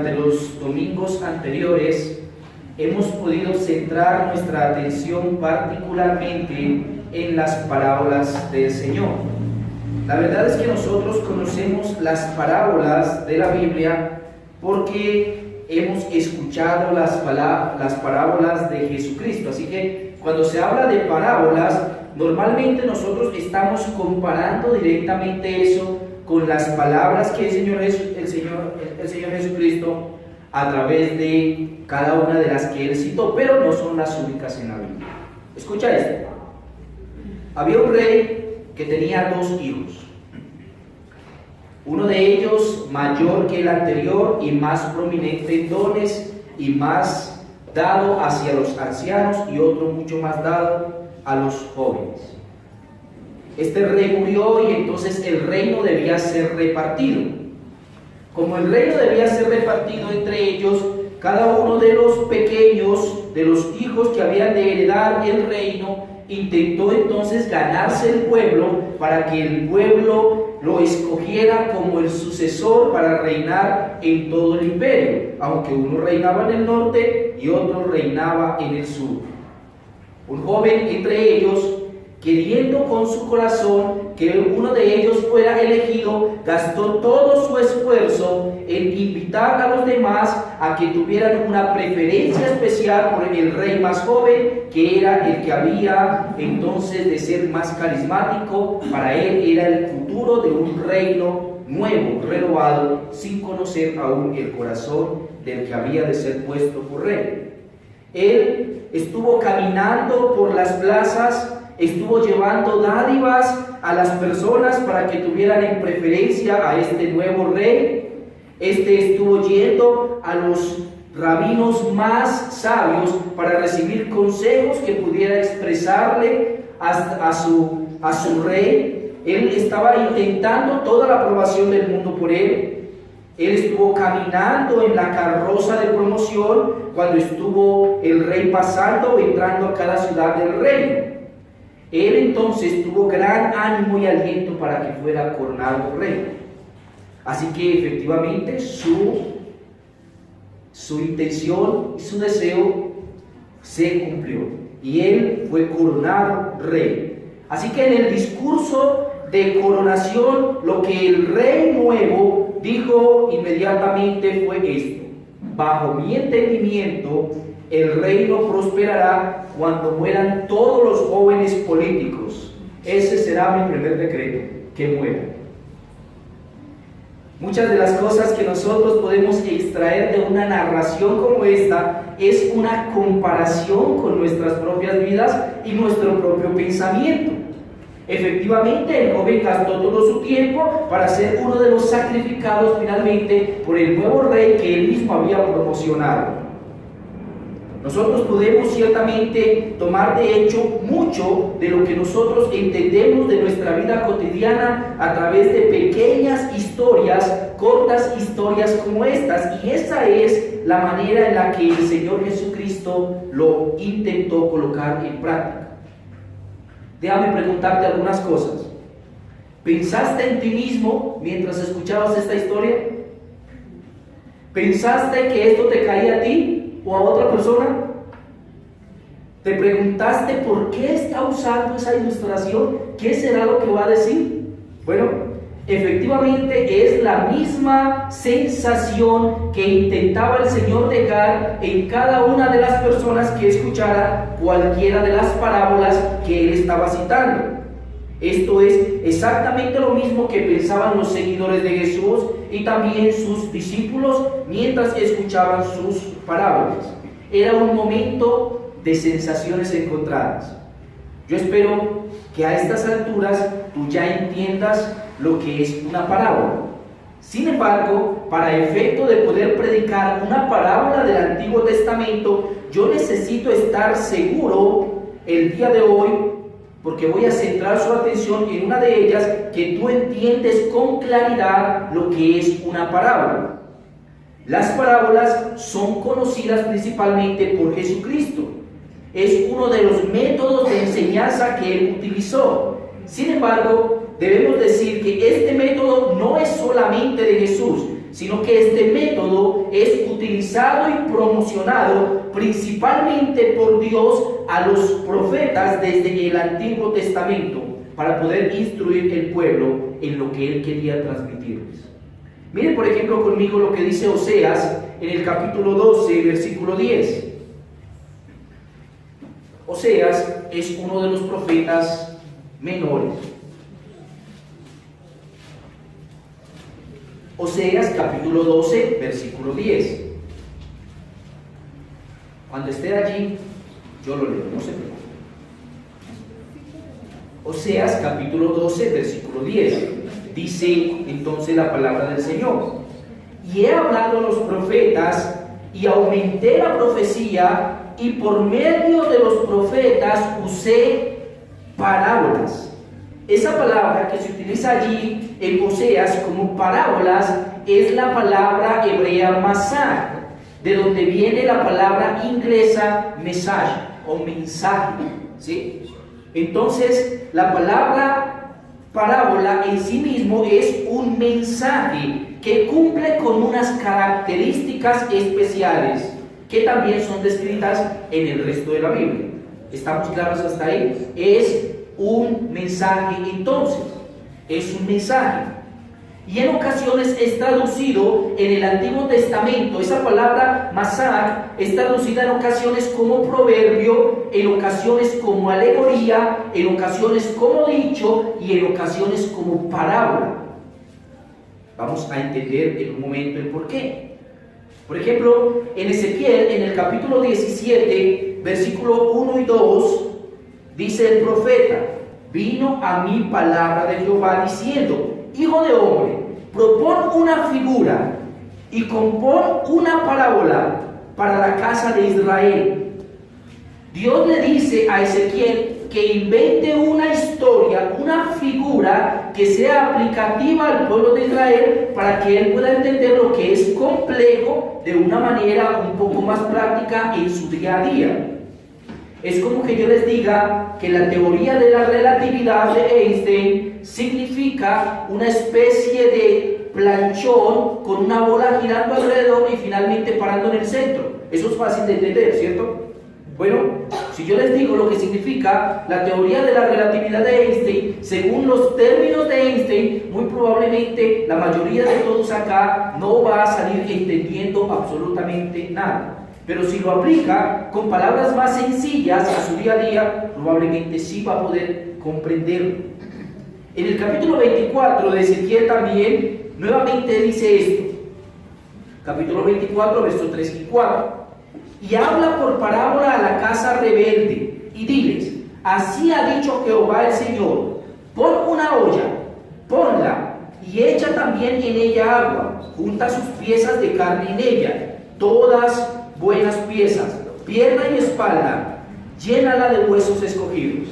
durante los domingos anteriores hemos podido centrar nuestra atención particularmente en las parábolas del Señor. La verdad es que nosotros conocemos las parábolas de la Biblia porque hemos escuchado las parábolas de Jesucristo. Así que cuando se habla de parábolas, normalmente nosotros estamos comparando directamente eso con las palabras que el Señor Jesucristo a través de cada una de las que él citó, pero no son las únicas en la Biblia. Escucha esto. Había un rey que tenía 2 hijos. Uno de ellos mayor que el anterior y más prominente en dones y más dado hacia los ancianos, y otro mucho más dado a los jóvenes. Este rey murió y entonces el reino debía ser repartido. Como el reino debía ser repartido entre ellos, cada uno de los pequeños, de los hijos que habían de heredar el reino, intentó entonces ganarse el pueblo para que el pueblo lo escogiera como el sucesor para reinar en todo el imperio, aunque uno reinaba en el norte y otro reinaba en el sur. Un joven entre ellos, queriendo con su corazón que uno de ellos fuera elegido, gastó todo su esfuerzo en invitar a los demás a que tuvieran una preferencia especial por el rey más joven, que era el que había entonces de ser más carismático. Para él era el futuro de un reino nuevo, renovado, sin conocer aún el corazón del que había de ser puesto por rey. Él estuvo caminando por las plazas, estuvo llevando dádivas a las personas para que tuvieran en preferencia a este nuevo rey. Estuvo yendo a los rabinos más sabios para recibir consejos que pudiera expresarle a su rey. Él estaba intentando toda la aprobación del mundo por él. Él estuvo caminando en la carroza de promoción cuando estuvo el rey pasando o entrando a cada ciudad del reino. Él entonces tuvo gran ánimo y aliento para que fuera coronado rey. Así que efectivamente su intención y su deseo se cumplió y él fue coronado rey. Así que en el discurso de coronación, lo que el rey nuevo dijo inmediatamente fue esto: bajo mi entendimiento, el reino prosperará cuando mueran todos los jóvenes políticos. Ese será mi primer decreto, que mueran. Muchas de las cosas que nosotros podemos extraer de una narración como esta es una comparación con nuestras propias vidas y nuestro propio pensamiento. Efectivamente, el joven gastó todo su tiempo para ser uno de los sacrificados finalmente por el nuevo rey que él mismo había promocionado. Nosotros podemos ciertamente tomar de hecho mucho de lo que nosotros entendemos de nuestra vida cotidiana a través de pequeñas historias, cortas historias como estas, y esa es la manera en la que el Señor Jesucristo lo intentó colocar en práctica. Déjame preguntarte algunas cosas. ¿Pensaste en ti mismo mientras escuchabas esta historia? ¿Pensaste que esto te caía a ti o a otra persona? ¿Te preguntaste por qué está usando esa ilustración? ¿Qué será lo que va a decir? Bueno, efectivamente es la misma sensación que intentaba el Señor dejar en cada una de las personas que escuchara cualquiera de las parábolas que él estaba citando. Esto es exactamente lo mismo que pensaban los seguidores de Jesús y también sus discípulos mientras escuchaban sus parábolas. Era un momento de sensaciones encontradas. Yo espero que a estas alturas tú ya entiendas lo que es una parábola. Sin embargo, para efecto de poder predicar una parábola del Antiguo Testamento, yo necesito estar seguro el día de hoy, porque voy a centrar su atención en una de ellas, que tú entiendes con claridad lo que es una parábola. Las parábolas son conocidas principalmente por Jesucristo. Es uno de los métodos de enseñanza que él utilizó. Sin embargo, debemos decir que este método no es solamente de Jesús, sino que este método es utilizado y promocionado principalmente por Dios a los profetas desde el Antiguo Testamento para poder instruir el pueblo en lo que Él quería transmitirles. Miren por ejemplo conmigo lo que dice Oseas en el capítulo 12, versículo 10. Oseas es uno de los profetas menores. Oseas capítulo 12, versículo 10. Cuando esté allí, yo lo leo, no se preocupe. Oseas capítulo 12, versículo 10. Dice entonces la palabra del Señor: y he hablado a los profetas y aumenté la profecía, y por medio de los profetas usé parábolas. Esa palabra que se utiliza allí en Oseas como parábolas es la palabra hebrea masaj, de donde viene la palabra inglesa message o mensaje, ¿sí? Entonces la palabra parábola en sí mismo es un mensaje que cumple con unas características especiales que también son descritas en el resto de la Biblia. ¿Estamos claros hasta ahí? Es un mensaje, entonces, es un mensaje. Y en ocasiones es traducido en el Antiguo Testamento, esa palabra masaj es traducida en ocasiones como proverbio, en ocasiones como alegoría, en ocasiones como dicho y en ocasiones como parábola. Vamos a entender en un momento el por qué. Por ejemplo, en Ezequiel, en el capítulo 17, versículo 1 y 2, dice el profeta: vino a mí palabra de Jehová diciendo: hijo de hombre, propón una figura y compón una parábola para la casa de Israel. Dios le dice a Ezequiel que invente una historia, una figura que sea aplicativa al pueblo de Israel para que él pueda entender lo que es complejo de una manera un poco más práctica en su día a día. Es como que yo les diga que la teoría de la relatividad de Einstein significa una especie de planchón con una bola girando alrededor y finalmente parando en el centro. Eso es fácil de entender, ¿cierto? Bueno, si yo les digo lo que significa la teoría de la relatividad de Einstein, según los términos de Einstein, muy probablemente la mayoría de todos acá no va a salir entendiendo absolutamente nada. Pero si lo aplica con palabras más sencillas a su día a día, probablemente sí va a poder comprenderlo. En el capítulo 24 de Ezequiel también nuevamente dice esto. Capítulo 24, versos 3 y 4. Y habla por parábola a la casa rebelde, y diles: así ha dicho Jehová el Señor: pon una olla, ponla, y echa también en ella agua, junta sus piezas de carne en ella, todas buenas piezas, pierna y espalda, llénala de huesos escogidos.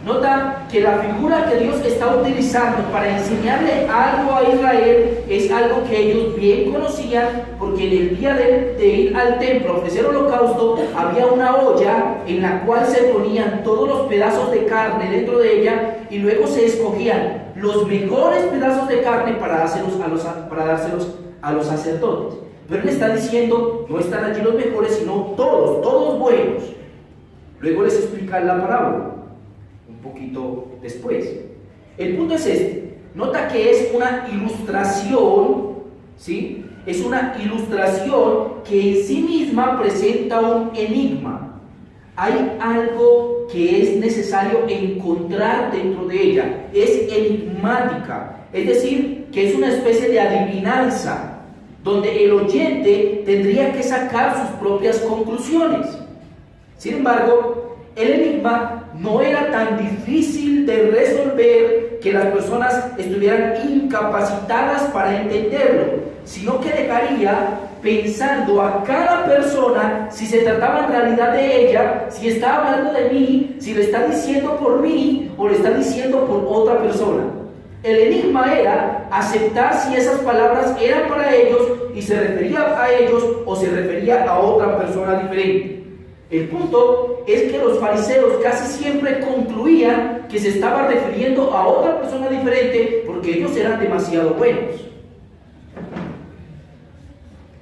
Nota que la figura que Dios está utilizando para enseñarle algo a Israel es algo que ellos bien conocían, porque en el día de ir al templo a ofrecer holocausto había una olla en la cual se ponían todos los pedazos de carne dentro de ella y luego se escogían los mejores pedazos de carne para dárselos a los sacerdotes. Pero él está diciendo: no están allí los mejores, sino todos buenos. Luego les explica la parábola un poquito después. El punto es este. Nota que es una ilustración, ¿sí? Es una ilustración que en sí misma presenta un enigma. Hay algo que es necesario encontrar dentro de ella. Es enigmática, es decir, que es una especie de adivinanza, donde el oyente tendría que sacar sus propias conclusiones. Sin embargo, el enigma no era tan difícil de resolver que las personas estuvieran incapacitadas para entenderlo, sino que dejaría pensando a cada persona si se trataba en realidad de ella, si está hablando de mí, si lo está diciendo por mí o lo está diciendo por otra persona. El enigma era aceptar si esas palabras eran para ellos y se refería a ellos o se refería a otra persona diferente. El punto es que los fariseos casi siempre concluían que se estaba refiriendo a otra persona diferente porque ellos eran demasiado buenos.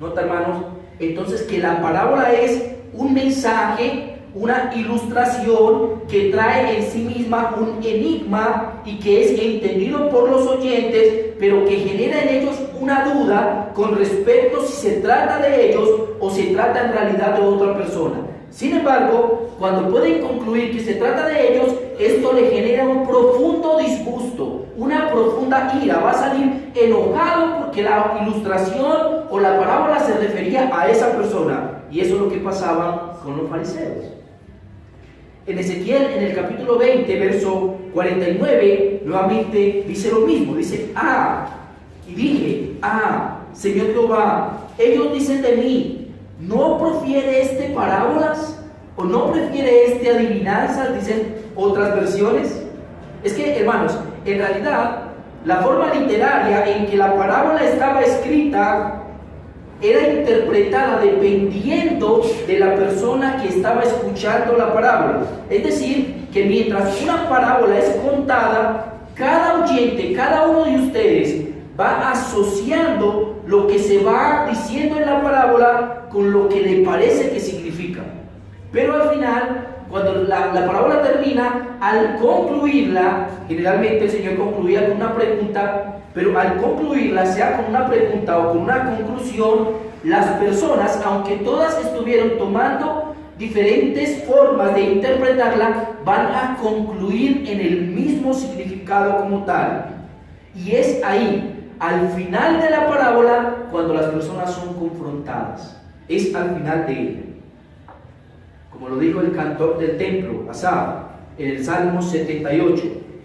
¿Nota, hermanos? Entonces, que la parábola es un mensaje, una ilustración que trae en sí misma un enigma y que es entendido por los oyentes, pero que genera en ellos una duda con respecto si se trata de ellos o se trata en realidad de otra persona. Sin embargo, cuando pueden concluir que se trata de ellos, esto le genera un profundo disgusto, una profunda ira. Va a salir enojado porque la ilustración o la parábola se refería a esa persona. Y eso es lo que pasaba con los fariseos. En Ezequiel, en el capítulo 20, verso 49, nuevamente dice lo mismo. Dice, y dije, Señor Jehová, ellos dicen de mí, ¿no profiere este parábolas? ¿O no prefiere este adivinanzas? Dicen otras versiones. Es que, hermanos, en realidad, la forma literaria en que la parábola estaba escrita era interpretada dependiendo de la persona que estaba escuchando la parábola. Es decir, que mientras una parábola es contada, cada oyente, cada uno de ustedes va asociando lo que se va diciendo en la parábola con lo que le parece que significa. Pero al final, cuando la parábola termina, al concluirla, generalmente el Señor concluía con una pregunta, pero al concluirla, sea con una pregunta o con una conclusión, las personas, aunque todas estuvieron tomando diferentes formas de interpretarla, van a concluir en el mismo significado como tal. Y es ahí, al final de la parábola, cuando las personas son confrontadas. Es al final de ella. Como lo dijo el cantor del templo, Asaf, en el Salmo 78,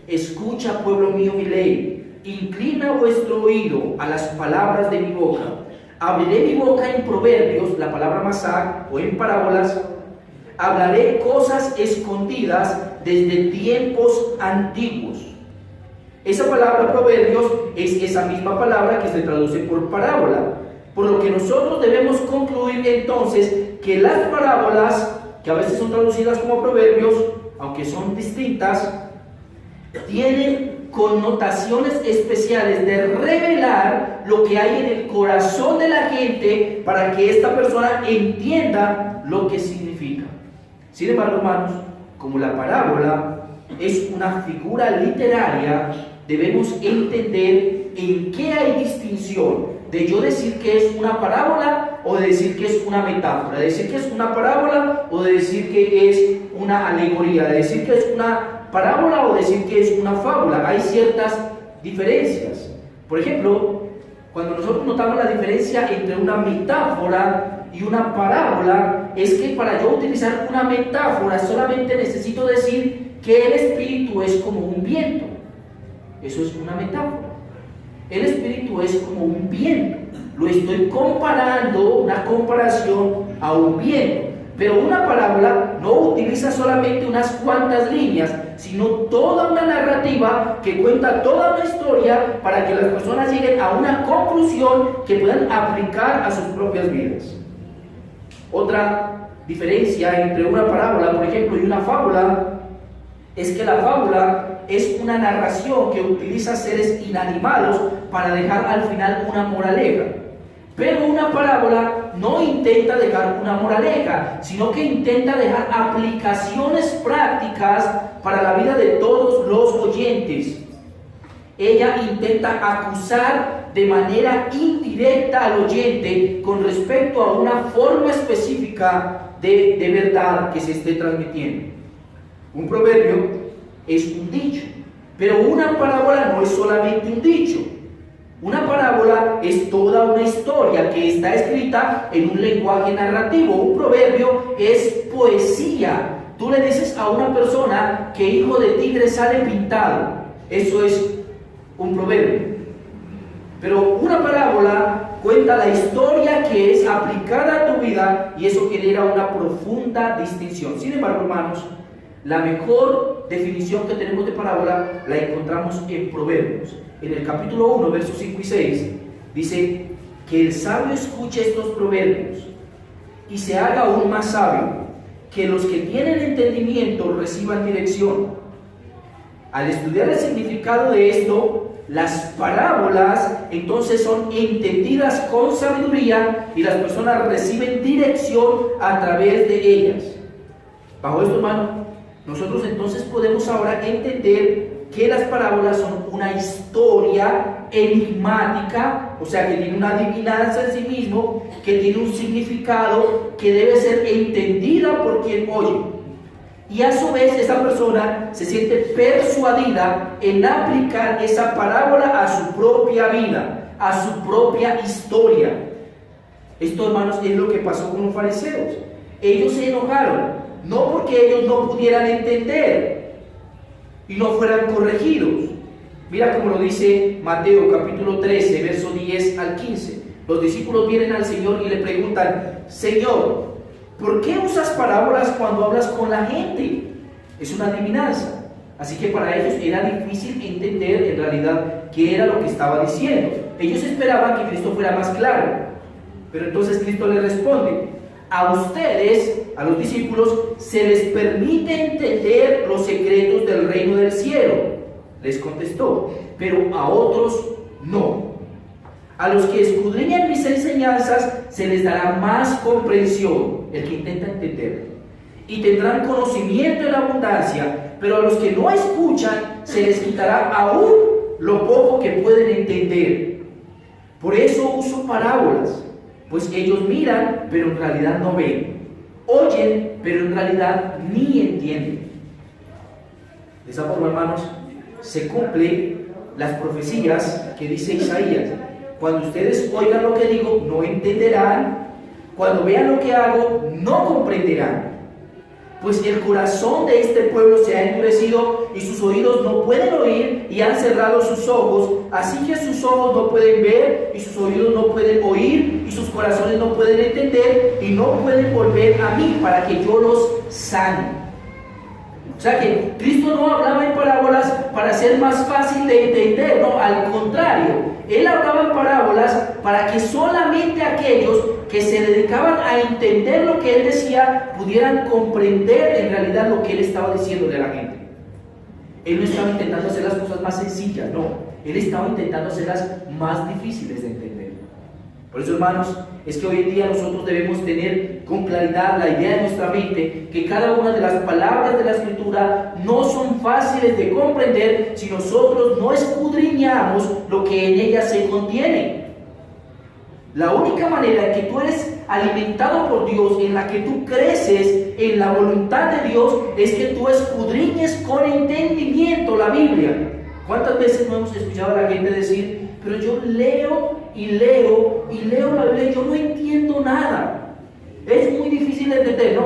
escucha, pueblo mío, mi ley, inclina vuestro oído a las palabras de mi boca. Abriré mi boca en proverbios, la palabra masá, o en parábolas. Hablaré cosas escondidas desde tiempos antiguos. Esa palabra proverbios es esa misma palabra que se traduce por parábola. Por lo que nosotros debemos concluir entonces que las parábolas, que a veces son traducidas como proverbios, aunque son distintas, tienen connotaciones especiales de revelar lo que hay en el corazón de la gente para que esta persona entienda lo que significa. Sin embargo, hermanos, como la parábola es una figura literaria, debemos entender en qué hay distinción de yo decir que es una parábola o de decir que es una metáfora, de decir que es una parábola o de decir que es una alegoría, de decir que es una parábola o decir que es una fábula. Hay ciertas diferencias. Por ejemplo, cuando nosotros notamos la diferencia entre una metáfora y una parábola, es que para yo utilizar una metáfora solamente necesito decir que el espíritu es como un viento. Eso es una metáfora. El espíritu es como un viento. Lo estoy comparando, una comparación a un viento. Pero una parábola no utiliza solamente unas cuantas líneas, sino toda una narrativa que cuenta toda una historia para que las personas lleguen a una conclusión que puedan aplicar a sus propias vidas. Otra diferencia entre una parábola, por ejemplo, y una fábula es que la fábula es una narración que utiliza seres inanimados para dejar al final una moraleja. Pero una parábola no intenta dejar una moraleja, sino que intenta dejar aplicaciones prácticas para la vida de todos los oyentes. Ella intenta acusar de manera indirecta al oyente con respecto a una forma específica de verdad que se esté transmitiendo. Un proverbio es un dicho, pero una parábola no es solamente un dicho. Una parábola es toda una historia que está escrita en un lenguaje narrativo. Un proverbio es poesía. Tú le dices a una persona que hijo de tigre sale pintado. Eso es un proverbio. Pero una parábola cuenta la historia que es aplicada a tu vida y eso genera una profunda distinción. Sin embargo, hermanos, la mejor definición que tenemos de parábola la encontramos en Proverbios. En el capítulo 1, versos 5 y 6, dice que el sabio escuche estos proverbios y se haga aún más sabio, que los que tienen entendimiento reciban dirección. Al estudiar el significado de esto, Las parábolas entonces son entendidas con sabiduría y las personas reciben dirección a través de ellas. Bajo esto, hermano, nosotros entonces podemos ahora entender que las parábolas son una historia enigmática, o sea, que tiene una adivinanza en sí mismo, que tiene un significado que debe ser entendida por quien oye. Y a su vez esa persona se siente persuadida en aplicar esa parábola a su propia vida, a su propia historia. Esto, hermanos, es lo que pasó con los fariseos. Ellos se enojaron, no porque ellos no pudieran entender y no fueran corregidos. Mira cómo lo dice Mateo capítulo 13, verso 10 al 15. Los discípulos vienen al Señor y le preguntan: Señor, ¿por qué usas parábolas cuando hablas con la gente? Es una adivinanza. Así que para ellos era difícil entender en realidad qué era lo que estaba diciendo. Ellos esperaban que Cristo fuera más claro. Pero entonces Cristo les responde: a ustedes, a los discípulos, se les permite entender los secretos del reino del cielo. Les contestó, pero a otros no. A los que escudriñan mis enseñanzas se les dará más comprensión, el que intenta entender, y tendrán conocimiento en abundancia, pero a los que no escuchan se les quitará aún lo poco que pueden entender. Por eso uso parábolas, pues ellos miran, pero en realidad no ven, oyen, pero en realidad ni entienden. De esa forma, hermanos, se cumplen las profecías que dice Isaías. Cuando ustedes oigan lo que digo, no entenderán. Cuando vean lo que hago, no comprenderán. Pues el corazón de este pueblo se ha endurecido y sus oídos no pueden oír y han cerrado sus ojos. Así que sus ojos no pueden ver y sus oídos no pueden oír y sus corazones no pueden entender y no pueden volver a mí para que yo los sane. O sea que Cristo no hablaba en parábolas para ser más fácil de entender, no, al contrario. Él hablaba en parábolas para que solamente aquellos que se dedicaban a entender lo que Él decía pudieran comprender en realidad lo que Él estaba diciéndole a la gente. Él no estaba intentando hacer las cosas más sencillas, no. Él estaba intentando hacerlas más difíciles de entender. Por eso, hermanos, es que hoy en día nosotros debemos tener con claridad la idea de nuestra mente que cada una de las palabras de la Escritura no son fáciles de comprender si nosotros no escudriñamos lo que en ellas se contiene. La única manera en que tú eres alimentado por Dios, en la que tú creces en la voluntad de Dios, es que tú escudriñes con entendimiento la Biblia. ¿Cuántas veces no hemos escuchado a la gente decir: pero yo leo y leo y leo la Biblia y yo no entiendo nada? Es muy difícil de entender.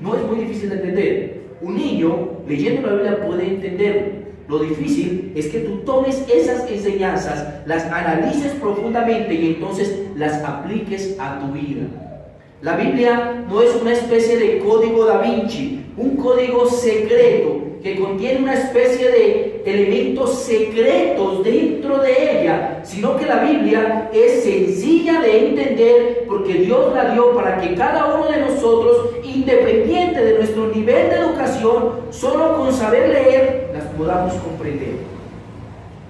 No es muy difícil de entender. Un niño leyendo la Biblia puede entenderlo. Lo difícil es que tú tomes esas enseñanzas, las analices profundamente y entonces las apliques a tu vida. La Biblia no es una especie de código da Vinci, un código secreto que contiene una especie de elementos secretos dentro de ella, sino que la Biblia es sencilla de entender porque Dios la dio para que cada uno de nosotros, independiente de nuestro nivel de educación, solo con saber leer las podamos comprender.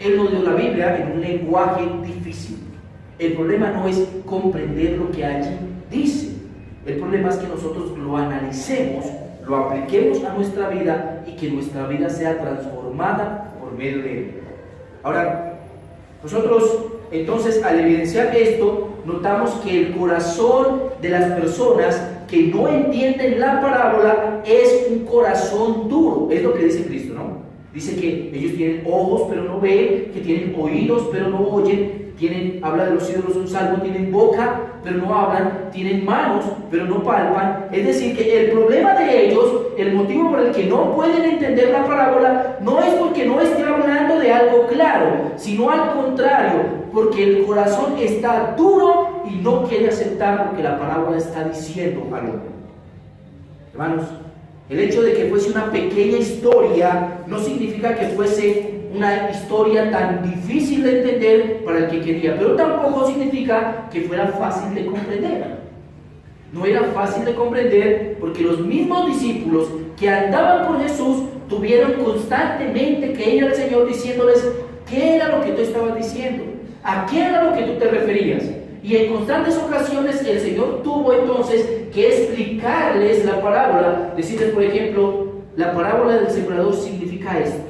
Él nos dio la Biblia en un lenguaje difícil. El problema no es comprender lo que allí dice. El problema es que nosotros lo analicemos, lo apliquemos a nuestra vida y que nuestra vida sea transformada por medio de él. Ahora, nosotros entonces al evidenciar esto, notamos que el corazón de las personas que no entienden la parábola es un corazón duro. Es lo que dice Cristo, ¿no? Dice que ellos tienen ojos pero no ven, que tienen oídos pero no oyen, habla de los ídolos de un salmo, tienen boca pero no hablan, tienen manos pero no palpan. Es decir, que el problema de ellos, el motivo por el que no pueden entender la parábola, no es porque no esté hablando de algo claro, sino al contrario, porque el corazón está duro y no quiere aceptar lo que la parábola está diciendo al hombre. Hermanos, el hecho de que fuese una pequeña historia no significa que fuese una historia tan difícil de entender para el que quería, pero tampoco significa que fuera fácil de comprender. No era fácil de comprender porque los mismos discípulos que andaban con Jesús tuvieron constantemente que ir al Señor diciéndoles: ¿Qué era lo que tú estabas diciendo? ¿A qué era lo que tú te referías? Y en constantes ocasiones el Señor tuvo entonces que explicarles la parábola, decirles, por ejemplo, la parábola del sembrador significa esto.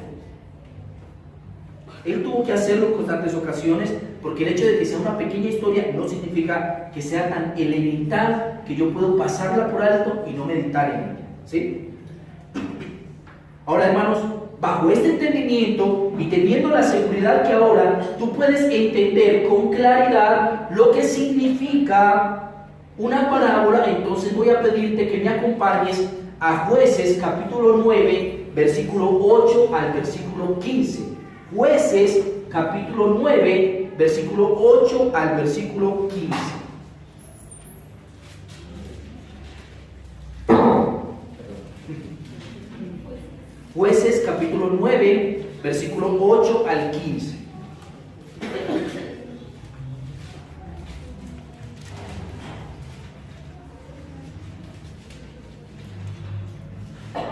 Él tuvo que hacerlo en constantes ocasiones, porque el hecho de que sea una pequeña historia no significa que sea tan elemental que yo puedo pasarla por alto y no meditar en ella, ¿sí? Ahora, hermanos, bajo este entendimiento y teniendo la seguridad que ahora tú puedes entender con claridad lo que significa una parábola, entonces voy a pedirte que me acompañes a Jueces capítulo 9, versículo 8 al versículo 15. Jueces capítulo 9, versículo 8 al versículo 15. Jueces capítulo 9, versículo 8 al 15.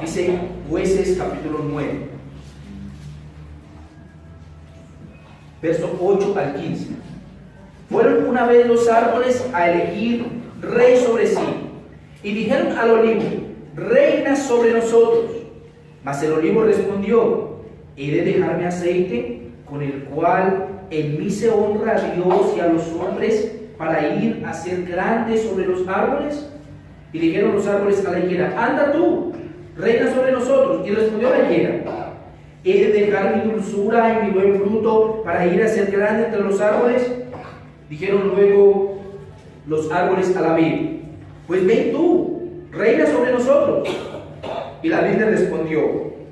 Dice Jueces capítulo 9, verso 8 al 15. Fueron una vez los árboles a elegir rey sobre sí, y dijeron al olivo, reina sobre nosotros. Mas el olivo respondió, ¿he de dejarme aceite, con el cual en mí se honra a Dios y a los hombres, para ir a ser grande sobre los árboles? Y dijeron los árboles a la higuera, anda tú, reina sobre nosotros. Y respondió la higuera, ¿he de dejar mi dulzura y mi buen fruto para ir a ser grande entre los árboles? Dijeron luego los árboles a la vid, pues ven tú, reina sobre nosotros. Y la vid le respondió,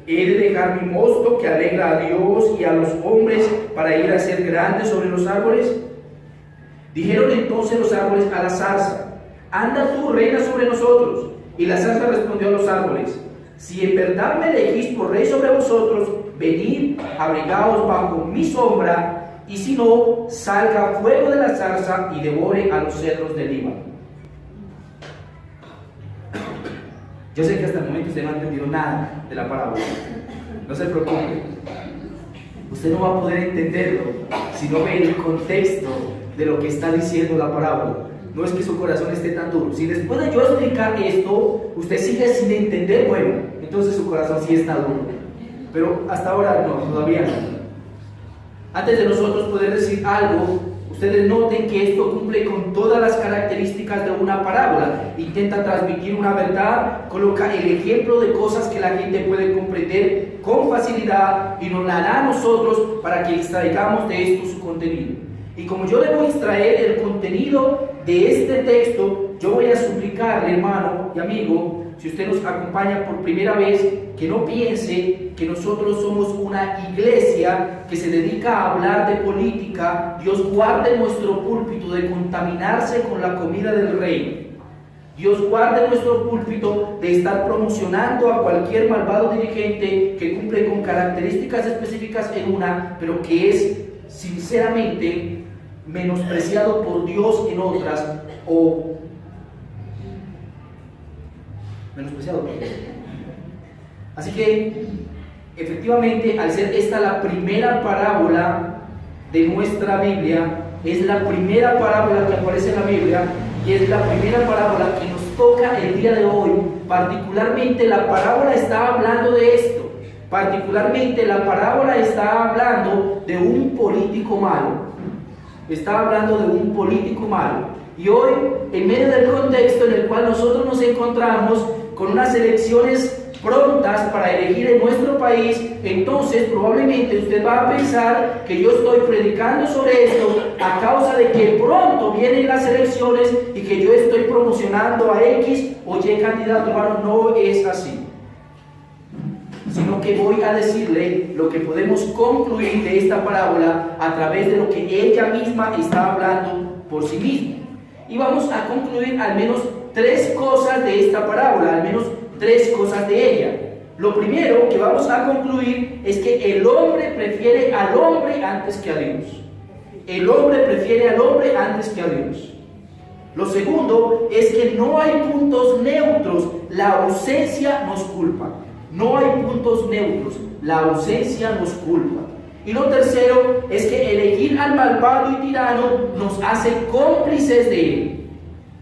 ¿he de dejar mi mosto que alegra a Dios y a los hombres para ir a ser grande sobre los árboles? Dijeron entonces los árboles a la zarza, anda tú, reina sobre nosotros. Y la zarza respondió a los árboles, si en verdad me elegís por rey sobre vosotros, venid, abrigaos bajo mi sombra, y si no, salga fuego de la zarza y devore a los cedros del Líbano. Yo sé que hasta el momento usted no ha entendido nada de la parábola. No se preocupe. Usted no va a poder entenderlo si no ve el contexto de lo que está diciendo la parábola. No es que su corazón esté tan duro. Si después de yo explicar esto, usted sigue sin entender, bueno, entonces su corazón sí está duro. Pero hasta ahora no, todavía no. Antes de nosotros poder decir algo, ustedes noten que esto cumple con todas las características de una parábola. Intenta transmitir una verdad, coloca el ejemplo de cosas que la gente puede comprender con facilidad y nos la da a nosotros para que extraigamos de esto su contenido. Y como yo debo extraer el contenido de este texto, yo voy a suplicarle, hermano y amigo, si usted nos acompaña por primera vez, que no piense que nosotros somos una iglesia que se dedica a hablar de política. Dios guarde nuestro púlpito de contaminarse con la comida del rey. Dios guarde nuestro púlpito de estar promocionando a cualquier malvado dirigente que cumple con características específicas en una, pero que es sinceramente menospreciado por Dios en otras, o menospreciado por Dios. Así que, efectivamente, al ser esta la primera parábola de nuestra Biblia, es la primera parábola que aparece en la Biblia y es la primera parábola que nos toca el día de hoy. Particularmente la parábola está hablando de esto. Particularmente la parábola está hablando de un político malo. Está hablando de un político malo. Y hoy, en medio del contexto en el cual nosotros nos encontramos con unas elecciones prontas para elegir en nuestro país, entonces probablemente usted va a pensar que yo estoy predicando sobre esto a causa de que pronto vienen las elecciones y que yo estoy promocionando a X o Y candidato. Hermano, no es así, sino que voy a decirle lo que podemos concluir de esta parábola a través de lo que ella misma está hablando por sí misma. Y vamos a concluir al menos tres cosas de esta parábola, al menos tres cosas de ella. Lo primero que vamos a concluir es que el hombre prefiere al hombre antes que a Dios. El hombre prefiere al hombre antes que a Dios. Lo segundo es que no hay puntos neutros, la ausencia nos culpa. No hay puntos neutros, la ausencia nos culpa. Y lo tercero es que elegir al malvado y tirano nos hace cómplices de él.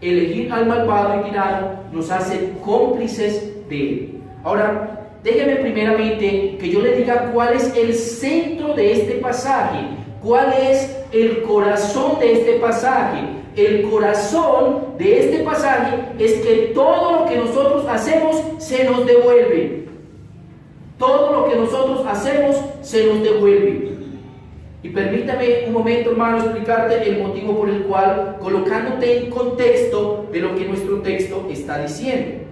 Elegir al malvado y tirano nos hace cómplices de él. Ahora, déjeme primeramente que yo le diga cuál es el centro de este pasaje, cuál es el corazón de este pasaje. El corazón de este pasaje es que todo lo que nosotros hacemos se nos devuelve. Todo lo que nosotros hacemos se nos devuelve. Y permítame un momento, hermano, explicarte el motivo por el cual, colocándote en contexto de lo que nuestro texto está diciendo.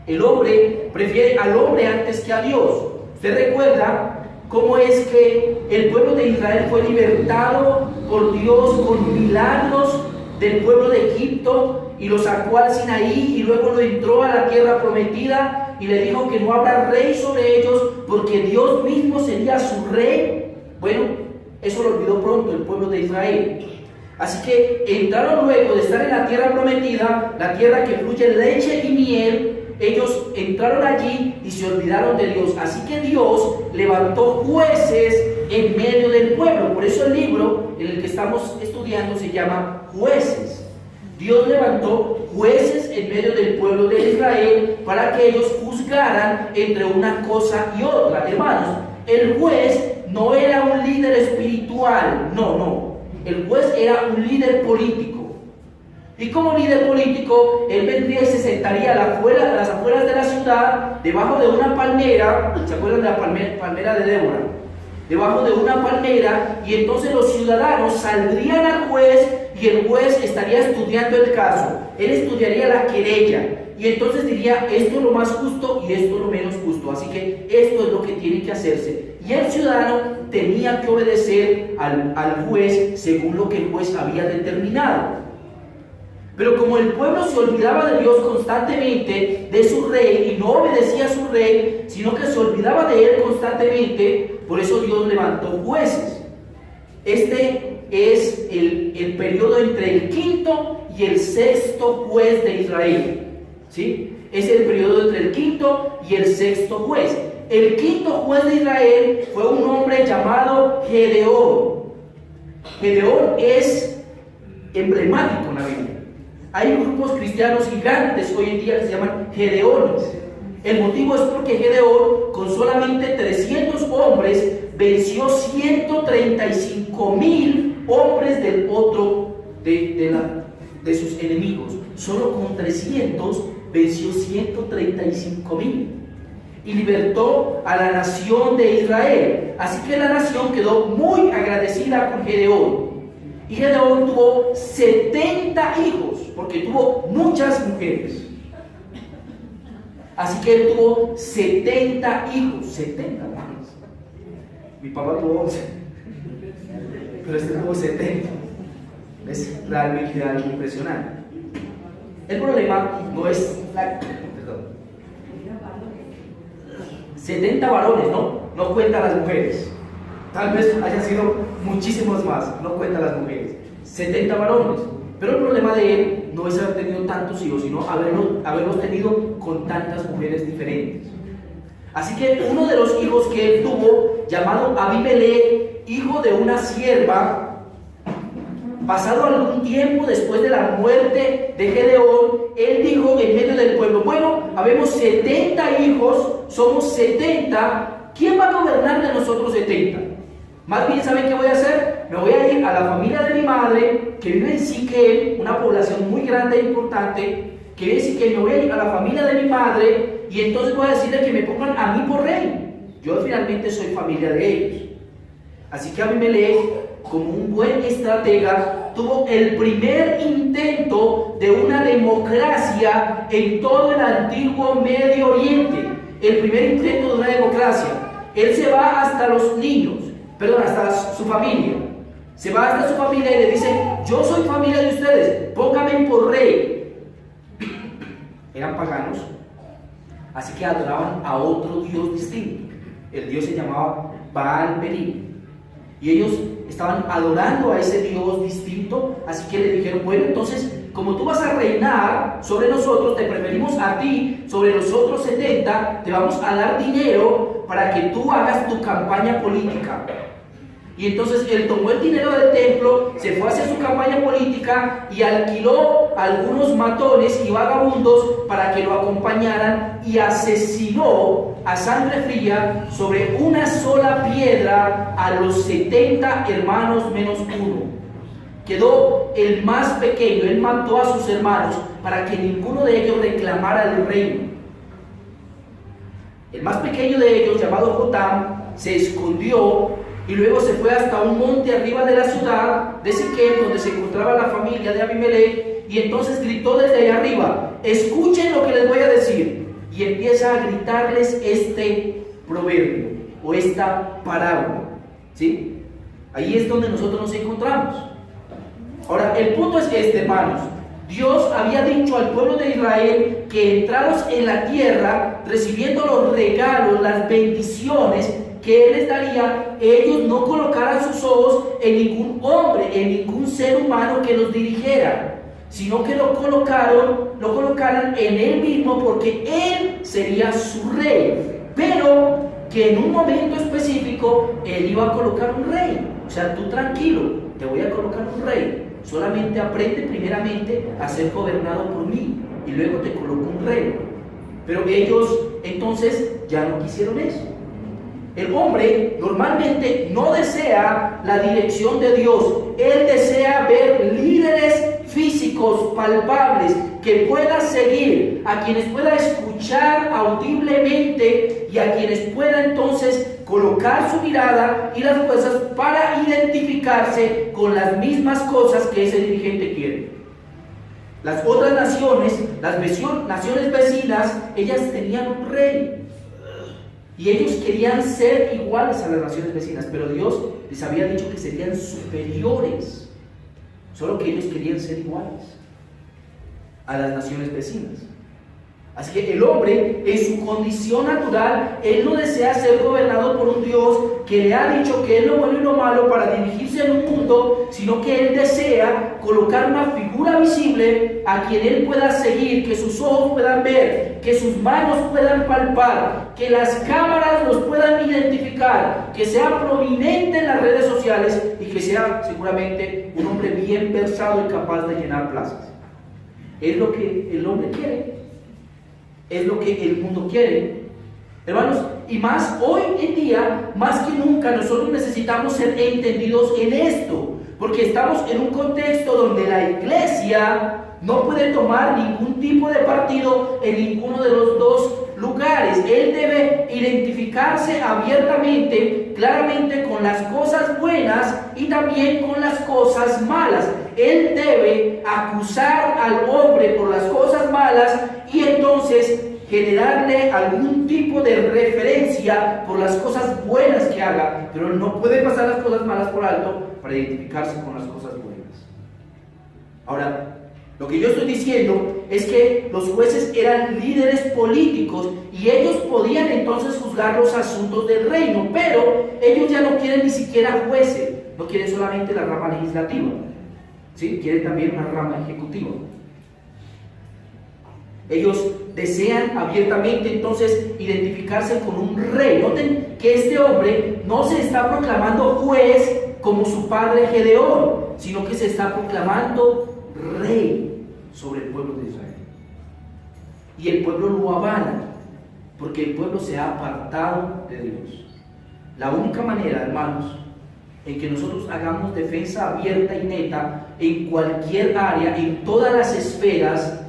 El hombre prefiere al hombre antes que a Dios. Usted recuerda cómo es que el pueblo de Israel fue libertado por Dios con milagros del pueblo de Egipto y lo sacó al Sinaí y luego lo entró a la tierra prometida y le dijo que no habrá rey sobre ellos porque Dios mismo sería su rey. Bueno, eso lo olvidó pronto el pueblo de Israel. Así que entraron luego de estar en la tierra prometida, la tierra que fluye leche y miel. Ellos entraron allí y se olvidaron de Dios. Así que Dios levantó jueces en medio del pueblo. Por eso el libro en el que estamos estudiando se llama Jueces. Dios levantó jueces en medio del pueblo de Israel para que ellos juzgaran entre una cosa y otra. Hermanos, el juez no era un líder espiritual, no. El juez era un líder político. Y como líder político, él vendría y se sentaría a las afueras de la ciudad, debajo de una palmera. ¿Se acuerdan de la palmera de Débora? Debajo de una palmera, y entonces los ciudadanos saldrían al juez y el juez estaría estudiando el caso. Él estudiaría la querella y entonces diría: esto es lo más justo y esto es lo menos justo, así que esto es lo que tiene que hacerse. Y el ciudadano tenía que obedecer al juez según lo que el juez había determinado. Pero como el pueblo se olvidaba de Dios constantemente, de su rey, y no obedecía a su rey, sino que se olvidaba de él constantemente, por eso Dios levantó jueces. Este es el periodo entre el quinto y el sexto juez de Israel. ¿Sí? Es el periodo entre el quinto y el sexto juez. El quinto juez de Israel fue un hombre llamado Gedeón. Gedeón es emblemático en la Biblia. Hay grupos cristianos gigantes hoy en día que se llaman Gedeones. El motivo es porque Gedeón, con solamente 300 hombres, venció 135,000 hombres del otro de sus enemigos. Solo con 300 venció 135,000 y libertó a la nación de Israel. Así que la nación quedó muy agradecida con Gedeón. Y Gedeón tuvo 70 hijos, porque tuvo muchas mujeres. Así que él tuvo 70 hijos, 70 hermanos. Mi papá tuvo 11, pero este tuvo 70. Es realmente algo impresionante. El problema no es 70 varones, no cuentan las mujeres. Tal vez haya sido muchísimos más, no cuentan las mujeres. 70 varones. Pero el problema de él no es haber tenido tantos hijos, sino haberlos tenido con tantas mujeres diferentes. Así que uno de los hijos que él tuvo, llamado Abimelech, hijo de una sierva, pasado algún tiempo después de la muerte de Gedeón, él dijo en medio del pueblo: bueno, habemos 70 hijos, somos 70, ¿quién va a gobernar de nosotros 70? Más bien, ¿saben qué voy a hacer? Me voy a ir a la familia de mi madre, que vive en Siquem, una población muy grande e importante, que vive en Siquem. Me voy a ir a la familia de mi madre y entonces voy a decirle que me pongan a mí por rey. Yo finalmente soy familia de ellos. Así que Abimelech, como un buen estratega, tuvo el primer intento de una democracia en todo el antiguo Medio Oriente. El primer intento de una democracia. Él se va hasta los niños, hasta su familia. Se va hasta su familia y le dice: yo soy familia de ustedes, pónganme por rey. Eran paganos, así que adoraban a otro dios distinto. El dios se llamaba Baal-Perim. Y ellos estaban adorando a ese dios distinto, así que le dijeron: bueno, entonces, como tú vas a reinar sobre nosotros, te preferimos a ti sobre los otros 70, te vamos a dar dinero para que tú hagas tu campaña política. Y entonces él tomó el dinero del templo, se fue a hacer su campaña política y alquiló algunos matones y vagabundos para que lo acompañaran y asesinó a sangre fría sobre una sola piedra a los 70 hermanos menos uno. Quedó el más pequeño, él mató a sus hermanos para que ninguno de ellos reclamara el reino. El más pequeño de ellos, llamado Jotam, se escondió y luego se fue hasta un monte arriba de la ciudad de Siquem, donde se encontraba la familia de Abimelech, y entonces gritó desde allá arriba: escuchen lo que les voy a decir. Y empieza a gritarles este proverbio o esta parábola, ¿sí? Ahí es donde nosotros nos encontramos. Ahora, el punto es este, hermanos. Dios había dicho al pueblo de Israel que entrados en la tierra, recibiendo los regalos, las bendiciones que Él les daría, ellos no colocaran sus ojos en ningún hombre, en ningún ser humano que los dirigiera, sino que lo colocaran en Él mismo, porque Él sería su rey, pero que en un momento específico Él iba a colocar un rey. O sea, tú tranquilo, te voy a colocar un rey, solamente aprende primeramente a ser gobernado por mí y luego te coloco un rey. Pero ellos entonces ya no quisieron eso. El hombre normalmente no desea la dirección de Dios. Él desea ver líderes físicos, palpables, que pueda seguir, a quienes pueda escuchar audiblemente y a quienes pueda entonces colocar su mirada y las fuerzas para identificarse con las mismas cosas que ese dirigente quiere. Las otras naciones, las naciones vecinas, ellas tenían un rey. Y ellos querían ser iguales a las naciones vecinas, pero Dios les había dicho que serían superiores. Solo que ellos querían ser iguales a las naciones vecinas. Así que el hombre, en su condición natural, él no desea ser gobernado por un Dios que le ha dicho que es lo bueno y lo malo para dirigirse en un mundo, sino que él desea colocar una figura visible a quien él pueda seguir, que sus ojos puedan ver, que sus manos puedan palpar, que las cámaras los puedan identificar, que sea prominente en las redes sociales y que sea seguramente un hombre bien versado y capaz de llenar plazas. Es lo que el hombre quiere. Es lo que el mundo quiere, hermanos, y más hoy en día, más que nunca, nosotros necesitamos ser entendidos en esto, porque estamos en un contexto donde la iglesia no puede tomar ningún tipo de partido en ninguno de los dos lugares. Él debe identificarse abiertamente, claramente, con las cosas buenas y también con las cosas malas. Él debe acusar al hombre por las cosas malas y entonces generarle algún tipo de referencia por las cosas buenas que haga, pero él no puede pasar las cosas malas por alto para identificarse con las cosas buenas. Ahora, lo que yo estoy diciendo es que los jueces eran líderes políticos y ellos podían entonces juzgar los asuntos del reino, pero ellos ya no quieren ni siquiera jueces, no quieren solamente la rama legislativa, ¿sí? Quieren también una rama ejecutiva. Ellos desean abiertamente entonces identificarse con un rey. Noten que este hombre no se está proclamando juez como su padre Gedeón, sino que se está proclamando rey sobre el pueblo de Israel. Y el pueblo lo avala, porque el pueblo se ha apartado de Dios. La única manera, hermanos, en que nosotros hagamos defensa abierta y neta en cualquier área, en todas las esferas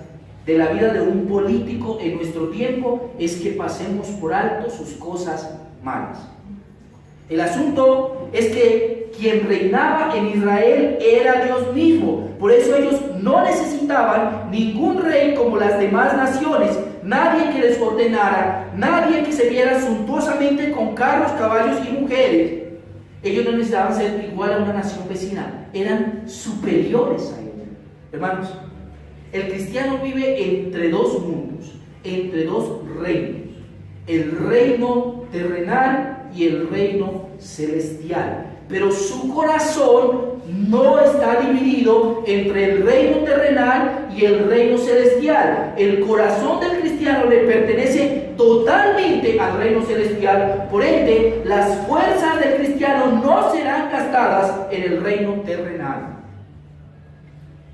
de la vida de un político en nuestro tiempo, es que pasemos por alto sus cosas malas. El asunto es que quien reinaba en Israel era Dios mismo. Por eso ellos no necesitaban ningún rey como las demás naciones, nadie que les ordenara, nadie que se viera suntuosamente con carros, caballos y mujeres. Ellos no necesitaban ser igual a una nación vecina, eran superiores a ella. Hermanos, el cristiano vive entre dos mundos, entre dos reinos, el reino terrenal y el reino celestial. Pero su corazón no está dividido entre el reino terrenal y el reino celestial. El corazón del cristiano le pertenece totalmente al reino celestial. Por ende, las fuerzas del cristiano no serán gastadas en el reino terrenal.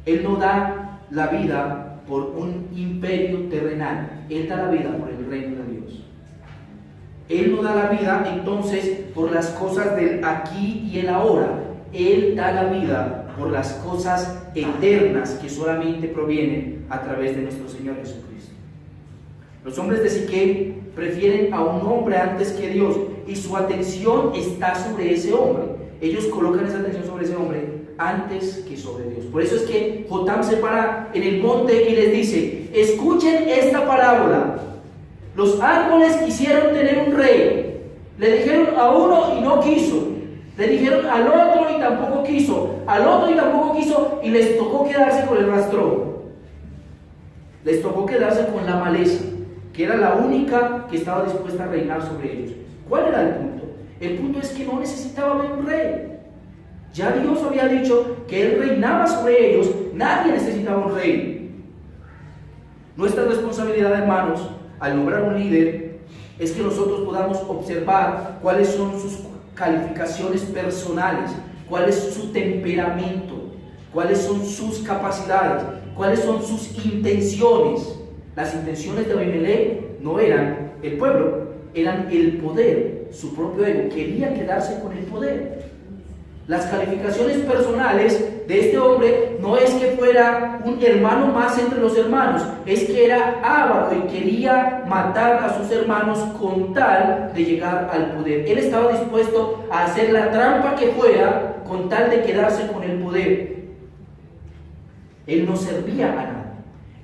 Él no da la vida por un imperio terrenal. Él da la vida por el reino de Dios. Él no da la vida entonces por las cosas del aquí y el ahora. Él da la vida por las cosas eternas que solamente provienen a través de nuestro Señor Jesucristo. Los hombres de Siquem prefieren a un hombre antes que Dios y su atención está sobre ese hombre. Ellos colocan esa atención sobre ese hombre antes que sobre Dios. Por eso es que Jotam se para en el monte y les dice: escuchen esta parábola. Los árboles quisieron tener un rey. Le dijeron a uno y no quiso. Le dijeron al otro y tampoco quiso. Al otro y tampoco quiso. Y les tocó quedarse con el rastrojo. Les tocó quedarse con la maleza, que era la única que estaba dispuesta a reinar sobre ellos. ¿Cuál era el punto? El punto es que no necesitaban un rey. Ya Dios había dicho que Él reinaba sobre ellos. Nadie necesitaba un rey. Nuestra responsabilidad, hermanos, al nombrar un líder, es que nosotros podamos observar cuáles son sus calificaciones personales, cuál es su temperamento, cuáles son sus capacidades, cuáles son sus intenciones. Las intenciones de Abimelech no eran el pueblo, eran el poder, su propio ego. Quería quedarse con el poder. Las calificaciones personales de este hombre no es que fuera un hermano más entre los hermanos, es que era avaro y quería matar a sus hermanos con tal de llegar al poder. Él estaba dispuesto a hacer la trampa que fuera con tal de quedarse con el poder. Él no servía a nadie.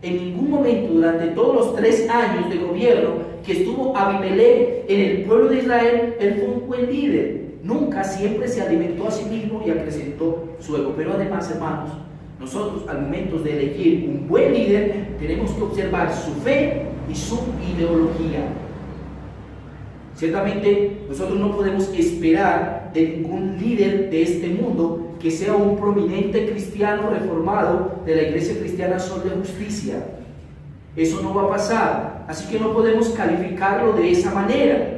En ningún momento durante todos los 3 años de gobierno que estuvo Abimelech en el pueblo de Israel, él fue un buen líder. Nunca, siempre se alimentó a sí mismo y acrecentó su ego. Pero además, hermanos, nosotros al momento de elegir un buen líder tenemos que observar su fe y su ideología. Ciertamente nosotros no podemos esperar de ningún líder de este mundo que sea un prominente cristiano reformado de la Iglesia Cristiana Sol de Justicia. Eso no va a pasar, así que no podemos calificarlo de esa manera.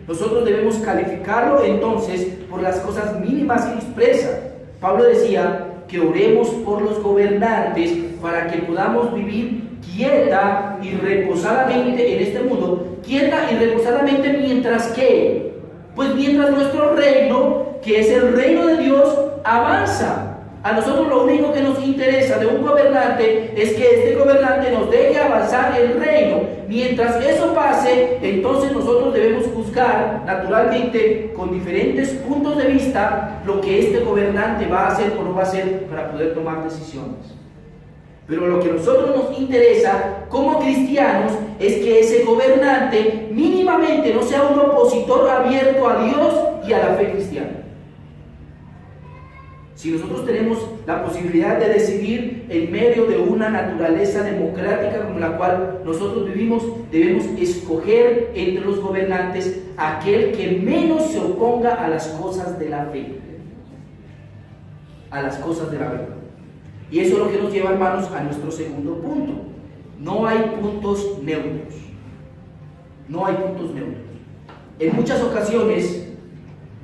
Nosotros debemos calificarlo entonces por las cosas mínimas y expresas. Pablo decía que oremos por los gobernantes para que podamos vivir quieta y reposadamente en este mundo. Quieta y reposadamente mientras que, pues mientras nuestro reino, que es el reino de Dios, avanza. A nosotros lo único que nos interesa de un gobernante es que este gobernante nos deje avanzar el reino. Mientras eso pase, entonces nosotros debemos juzgar naturalmente con diferentes puntos de vista lo que este gobernante va a hacer o no va a hacer para poder tomar decisiones. Pero lo que a nosotros nos interesa como cristianos es que ese gobernante mínimamente no sea un opositor abierto a Dios y a la fe cristiana. Si nosotros tenemos la posibilidad de decidir en medio de una naturaleza democrática como la cual nosotros vivimos, debemos escoger entre los gobernantes aquel que menos se oponga a las cosas de la fe, a las cosas de la verdad. Y eso es lo que nos lleva, hermanos, a nuestro segundo punto. No hay puntos neutros. No hay puntos neutros. En muchas ocasiones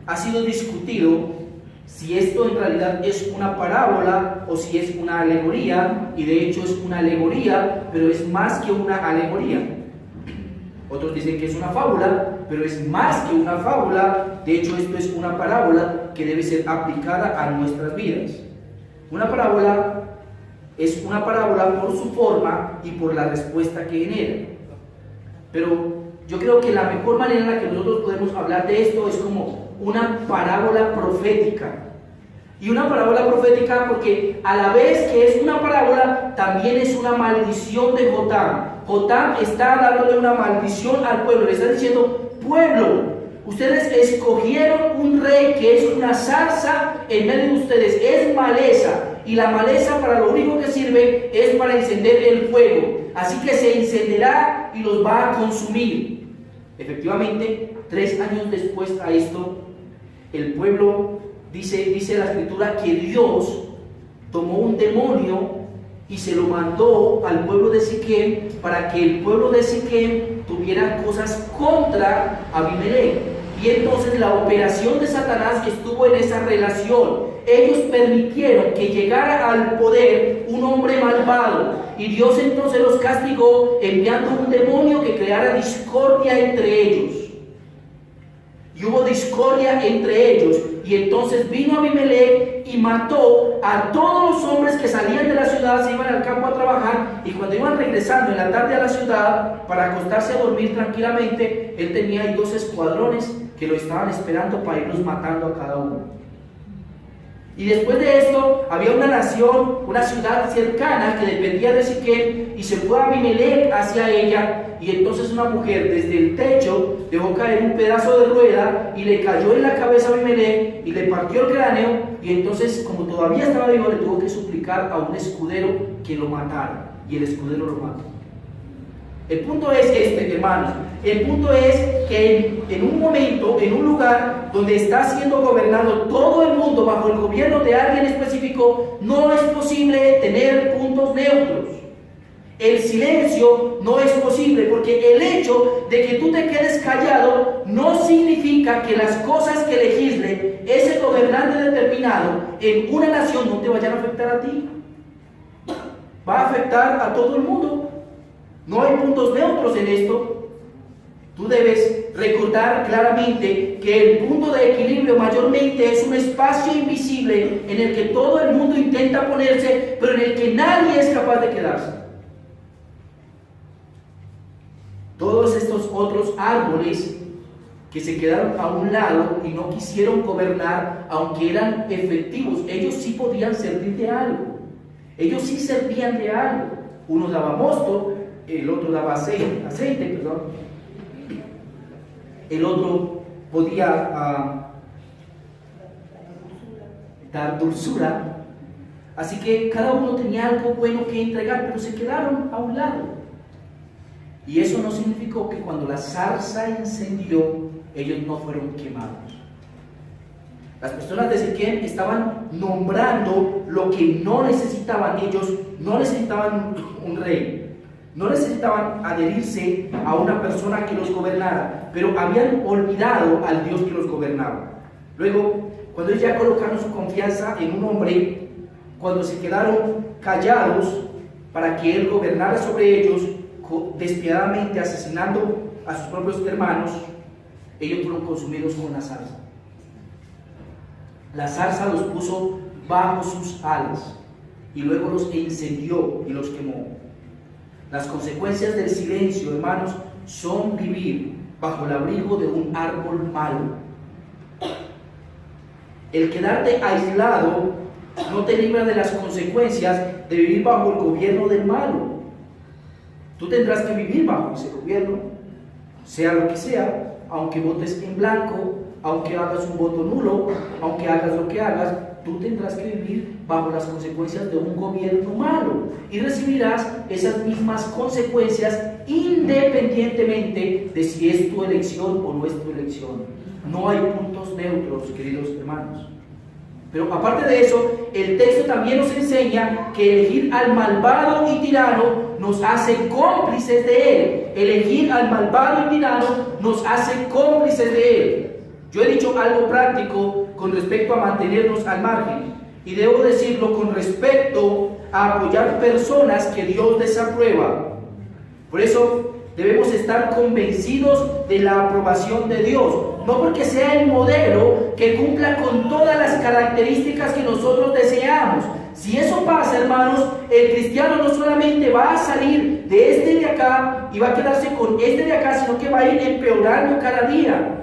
ha sido discutido si esto en realidad es una parábola o si es una alegoría, y de hecho es una alegoría, pero es más que una alegoría. Otros dicen que es una fábula, pero es más que una fábula. De hecho, esto es una parábola que debe ser aplicada a nuestras vidas. Una parábola es una parábola por su forma y por la respuesta que genera. Pero yo creo que la mejor manera en la que nosotros podemos hablar de esto es como una parábola profética. Y una parábola profética porque a la vez que es una parábola, también es una maldición de Jotam. Jotam está dándole una maldición al pueblo. Le está diciendo: pueblo, ustedes escogieron un rey que es una zarza en medio de ustedes, es maleza. Y la maleza para lo único que sirve es para encender el fuego. Así que se encenderá y los va a consumir. Efectivamente, 3 años después a esto, el pueblo dice la escritura que Dios tomó un demonio y se lo mandó al pueblo de Siquem para que el pueblo de Siquem tuviera cosas contra Abimelech. Y entonces la operación de Satanás estuvo en esa relación. Ellos permitieron que llegara al poder un hombre malvado, y Dios entonces los castigó enviando un demonio que creara discordia entre ellos. Y hubo discordia entre ellos, y entonces vino Abimelech y mató a todos los hombres que salían de la ciudad, se iban al campo a trabajar, y cuando iban regresando en la tarde a la ciudad para acostarse a dormir tranquilamente, él tenía ahí 2 escuadrones que lo estaban esperando para irlos matando a cada uno. Y después de esto había una nación, una ciudad cercana que dependía de Siquem, y se fue Abimelech hacia ella, y entonces una mujer desde el techo dejó caer un pedazo de rueda y le cayó en la cabeza a Abimelech y le partió el cráneo, y entonces, como todavía estaba vivo, le tuvo que suplicar a un escudero que lo matara, y el escudero lo mató. El punto es este, hermanos. El punto es que en un momento, en un lugar donde está siendo gobernado todo el mundo bajo el gobierno de alguien específico, no es posible tener puntos neutros. El silencio no es posible, porque el hecho de que tú te quedes callado no significa que las cosas que legisle ese gobernante determinado en una nación no te vayan a afectar a ti. Va a afectar a todo el mundo. No hay puntos neutros en esto. Tú debes recordar claramente que el punto de equilibrio mayormente es un espacio invisible en el que todo el mundo intenta ponerse, pero en el que nadie es capaz de quedarse. Todos estos otros árboles que se quedaron a un lado y no quisieron gobernar, aunque eran efectivos, ellos sí podían servir de algo. Ellos sí servían de algo. Uno daba mosto, el otro daba aceite, el otro podía dar dulzura. Así que cada uno tenía algo bueno que entregar, pero se quedaron a un lado. Y eso no significó que cuando la zarza incendió, ellos no fueron quemados. Las personas de Siquem estaban nombrando lo que no necesitaban. Ellos no necesitaban un rey, no necesitaban adherirse a una persona que los gobernara, pero habían olvidado al Dios que los gobernaba. Luego, cuando ellos ya colocaron su confianza en un hombre, cuando se quedaron callados para que él gobernara sobre ellos, despiadadamente asesinando a sus propios hermanos, ellos fueron consumidos con la zarza. La zarza los puso bajo sus alas y luego los incendió y los quemó. Las consecuencias del silencio, hermanos, son vivir bajo el abrigo de un árbol malo. El quedarte aislado no te libra de las consecuencias de vivir bajo el gobierno del malo. Tú tendrás que vivir bajo ese gobierno, sea lo que sea, aunque votes en blanco, aunque hagas un voto nulo, aunque hagas lo que hagas, tú tendrás que vivir bajo las consecuencias de un gobierno malo y recibirás esas mismas consecuencias independientemente de si es tu elección o no es tu elección. No hay puntos neutros, queridos hermanos. Pero aparte de eso, el texto también nos enseña que elegir al malvado y tirano nos hace cómplices de él. Elegir al malvado y tirano nos hace cómplices de él. Yo he dicho algo práctico con respecto a mantenernos al margen, y debo decirlo con respecto a apoyar personas que Dios desaprueba. Por eso debemos estar convencidos de la aprobación de Dios, no porque sea el modelo que cumpla con todas las características que nosotros deseamos. Si eso pasa, hermanos, el cristiano no solamente va a salir de este de acá y va a quedarse con este de acá, sino que va a ir empeorando cada día.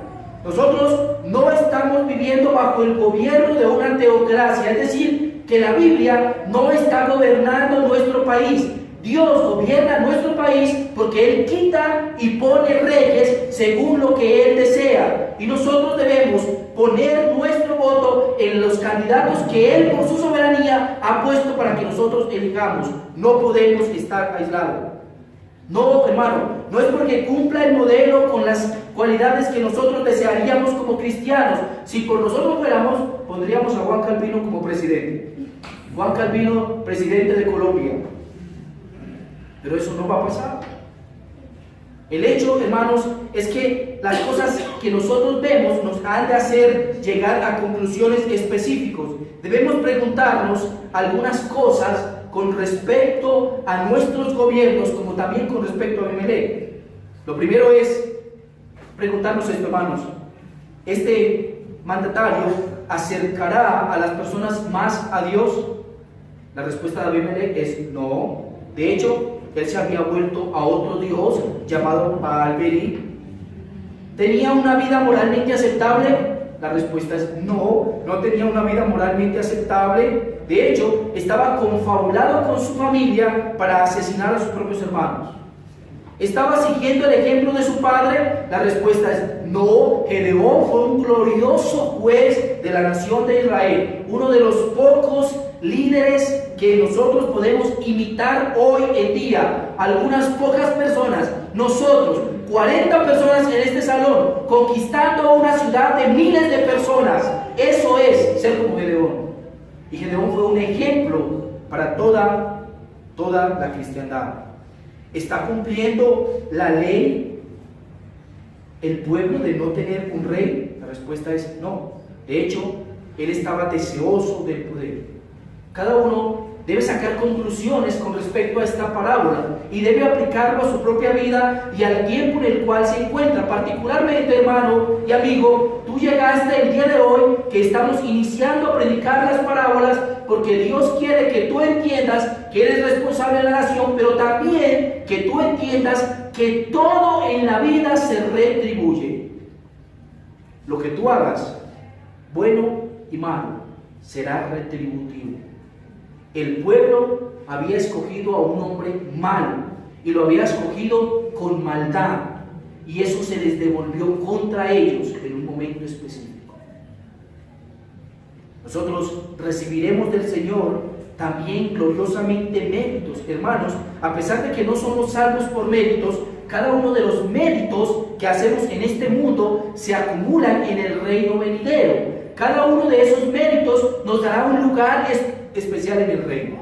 Nosotros no estamos viviendo bajo el gobierno de una teocracia, es decir, que la Biblia no está gobernando nuestro país. Dios gobierna nuestro país porque Él quita y pone reyes según lo que Él desea. Y nosotros debemos poner nuestro voto en los candidatos que Él por su soberanía ha puesto para que nosotros elijamos. No podemos estar aislados. No, hermano, no es porque cumpla el modelo con las cualidades que nosotros desearíamos como cristianos. Si por nosotros fuéramos, pondríamos a Juan Calvino como presidente. Juan Calvino, presidente de Colombia. Pero eso no va a pasar. El hecho, hermanos, es que las cosas que nosotros vemos nos han de hacer llegar a conclusiones específicas. Debemos preguntarnos algunas cosas con respecto a nuestros gobiernos, como también con respecto a Abimelech. Lo primero es preguntarnos esto, hermanos: ¿este mandatario acercará a las personas más a Dios? La respuesta de Abimelech es no. De hecho, él se había vuelto a otro dios llamado Baal-Berith. ¿Tenía una vida moralmente aceptable? La respuesta es no, no tenía una vida moralmente aceptable. De hecho, estaba confabulado con su familia para asesinar a sus propios hermanos. ¿Estaba siguiendo el ejemplo de su padre? La respuesta es no. Gedeón fue un glorioso juez de la nación de Israel, uno de los pocos líderes que nosotros podemos imitar hoy en día. Algunas pocas personas, nosotros, 40 personas en este salón, conquistando una ciudad de miles de personas. Eso es ser como Gedeón. Y Gedeón fue un ejemplo para toda la cristiandad. ¿Está cumpliendo la ley el pueblo de no tener un rey? La respuesta es no. De hecho, él estaba deseoso del poder. Cada uno debe sacar conclusiones con respecto a esta parábola y debe aplicarlo a su propia vida y al tiempo en el cual se encuentra. Particularmente, hermano y amigo, tú llegaste el día de hoy que estamos iniciando a predicar las parábolas porque Dios quiere que tú entiendas que eres responsable de la nación, pero también que tú entiendas que todo en la vida se retribuye. Lo que tú hagas, bueno y malo, será retributivo. El pueblo había escogido a un hombre malo y lo había escogido con maldad, y eso se les devolvió contra ellos en un momento específico. Nosotros recibiremos del Señor también gloriosamente méritos, hermanos. A pesar de que no somos salvos por méritos, cada uno de los méritos que hacemos en este mundo se acumulan en el reino venidero. Cada uno de esos méritos nos dará un lugar especial en el reino.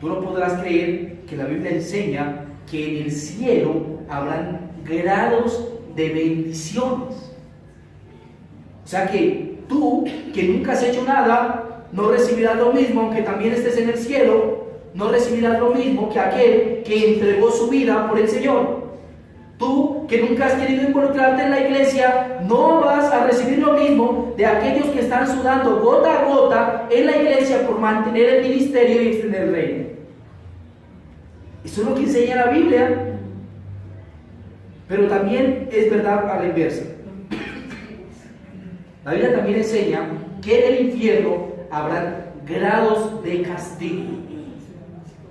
Tú no podrás creer que la Biblia enseña que en el cielo habrán grados de bendiciones. O sea que tú, que nunca has hecho nada, no recibirás lo mismo, aunque también estés en el cielo. No recibirás lo mismo que aquel que entregó su vida por el Señor. Tú, que nunca has querido involucrarte en la iglesia, no vas a recibir lo mismo de aquellos que están sudando gota a gota en la iglesia por mantener el ministerio y extender el reino. Eso es lo que enseña la Biblia. Pero también es verdad a la inversa. La Biblia también enseña que en el infierno habrá grados de castigo.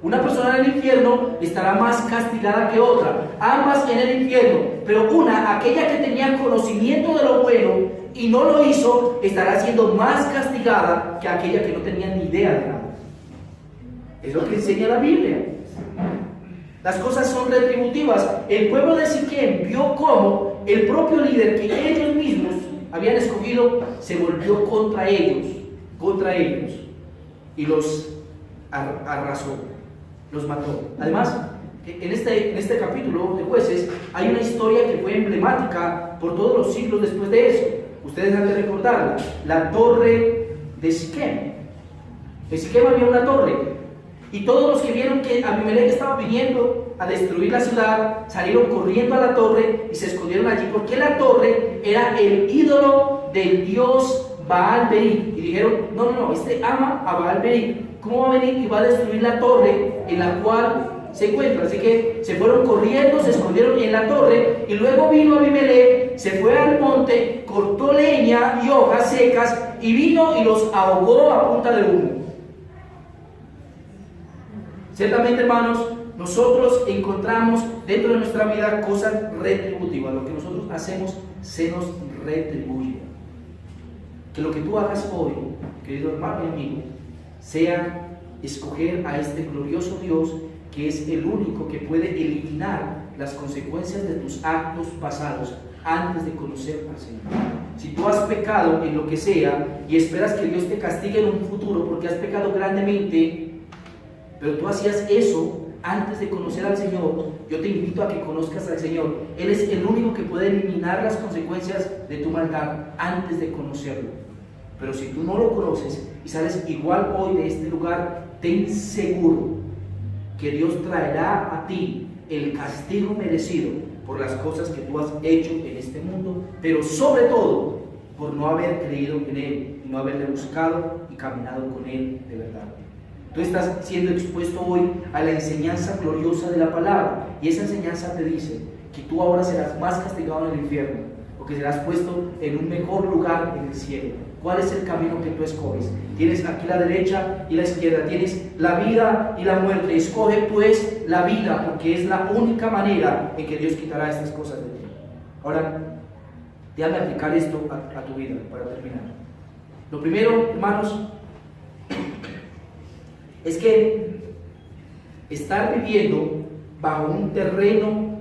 Una persona en el infierno estará más castigada que otra, ambas en el infierno, pero una, aquella que tenía conocimiento de lo bueno y no lo hizo, estará siendo más castigada que aquella que no tenía ni idea de nada. Es lo que enseña la Biblia. Las cosas son retributivas. El pueblo de Siquem vio cómo el propio líder que ellos mismos habían escogido se volvió contra ellos, y los arrasó, los mató. Además, en este capítulo de Jueces hay una historia que fue emblemática por todos los siglos después de eso. Ustedes han de recordarla, la torre de Siquem. En Siquem había una torre, y todos los que vieron que Abimelech estaba viniendo a destruir la ciudad salieron corriendo a la torre y se escondieron allí, porque la torre era el ídolo del dios Baal-Berith. Y dijeron, no, este ama a Baal-Berith, ¿cómo va a venir y va a destruir la torre en la cual se encuentra? Así que se fueron corriendo, se escondieron en la torre, y luego vino Abimelech, se fue al monte, cortó leña y hojas secas, y vino y los ahogó a punta de humo. Ciertamente, hermanos, nosotros encontramos dentro de nuestra vida cosas retributivas. Lo que nosotros hacemos se nos retribuye. Que lo que tú hagas hoy, querido hermano y amigo, sea escoger a este glorioso Dios que es el único que puede eliminar las consecuencias de tus actos pasados antes de conocer al Señor. Si tú has pecado en lo que sea y esperas que Dios te castigue en un futuro porque has pecado grandemente, pero tú hacías eso antes de conocer al Señor, yo te invito a que conozcas al Señor. Él es el único que puede eliminar las consecuencias de tu maldad antes de conocerlo. Pero si tú no lo conoces y sales igual hoy de este lugar, ten seguro que Dios traerá a ti el castigo merecido por las cosas que tú has hecho en este mundo, pero sobre todo por no haber creído en Él y no haberle buscado y caminado con Él de verdad. Tú estás siendo expuesto hoy a la enseñanza gloriosa de la palabra, y esa enseñanza te dice que tú ahora serás más castigado en el infierno o que serás puesto en un mejor lugar en el cielo. ¿Cuál es el camino que tú escoges? Tienes aquí la derecha y la izquierda, tienes la vida y la muerte. Escoge pues la vida, porque es la única manera en que Dios quitará estas cosas de ti. Ahora, déjame aplicar esto a tu vida para terminar. Lo primero, hermanos, es que estar viviendo bajo un terreno,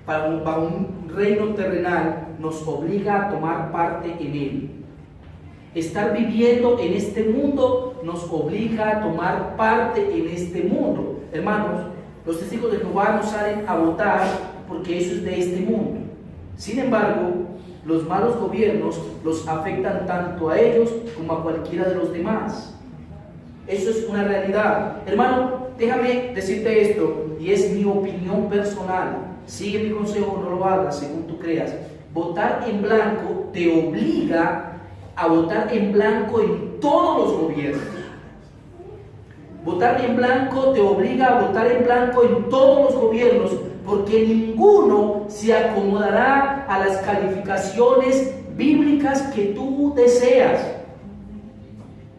bajo un reino terrenal, nos obliga a tomar parte en él. Estar viviendo en este mundo nos obliga a tomar parte en este mundo. Hermanos, los testigos de Jehová no salen a votar porque eso es de este mundo. Sin embargo, los malos gobiernos los afectan tanto a ellos como a cualquiera de los demás. Eso es una realidad. Hermano, déjame decirte esto, y es mi opinión personal. Sigue mi consejo, no lo hagas según tú creas. Votar en blanco te obliga a votar en blanco en todos los gobiernos. Votar en blanco te obliga a votar en blanco en todos los gobiernos, porque ninguno se acomodará a las calificaciones bíblicas que tú deseas.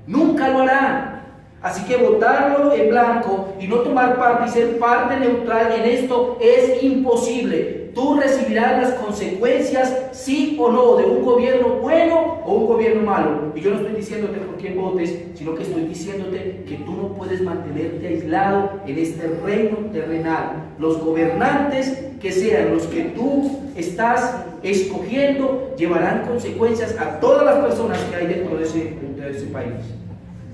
Nunca lo harán. Así que votarlo en blanco y no tomar parte y ser parte neutral en esto es imposible. Tú recibirás las consecuencias, sí o no, de un gobierno bueno o un gobierno malo. Y yo no estoy diciéndote por quién votes, sino que estoy diciéndote que tú no puedes mantenerte aislado en este reino terrenal. Los gobernantes que sean los que tú estás escogiendo llevarán consecuencias a todas las personas que hay dentro de ese país.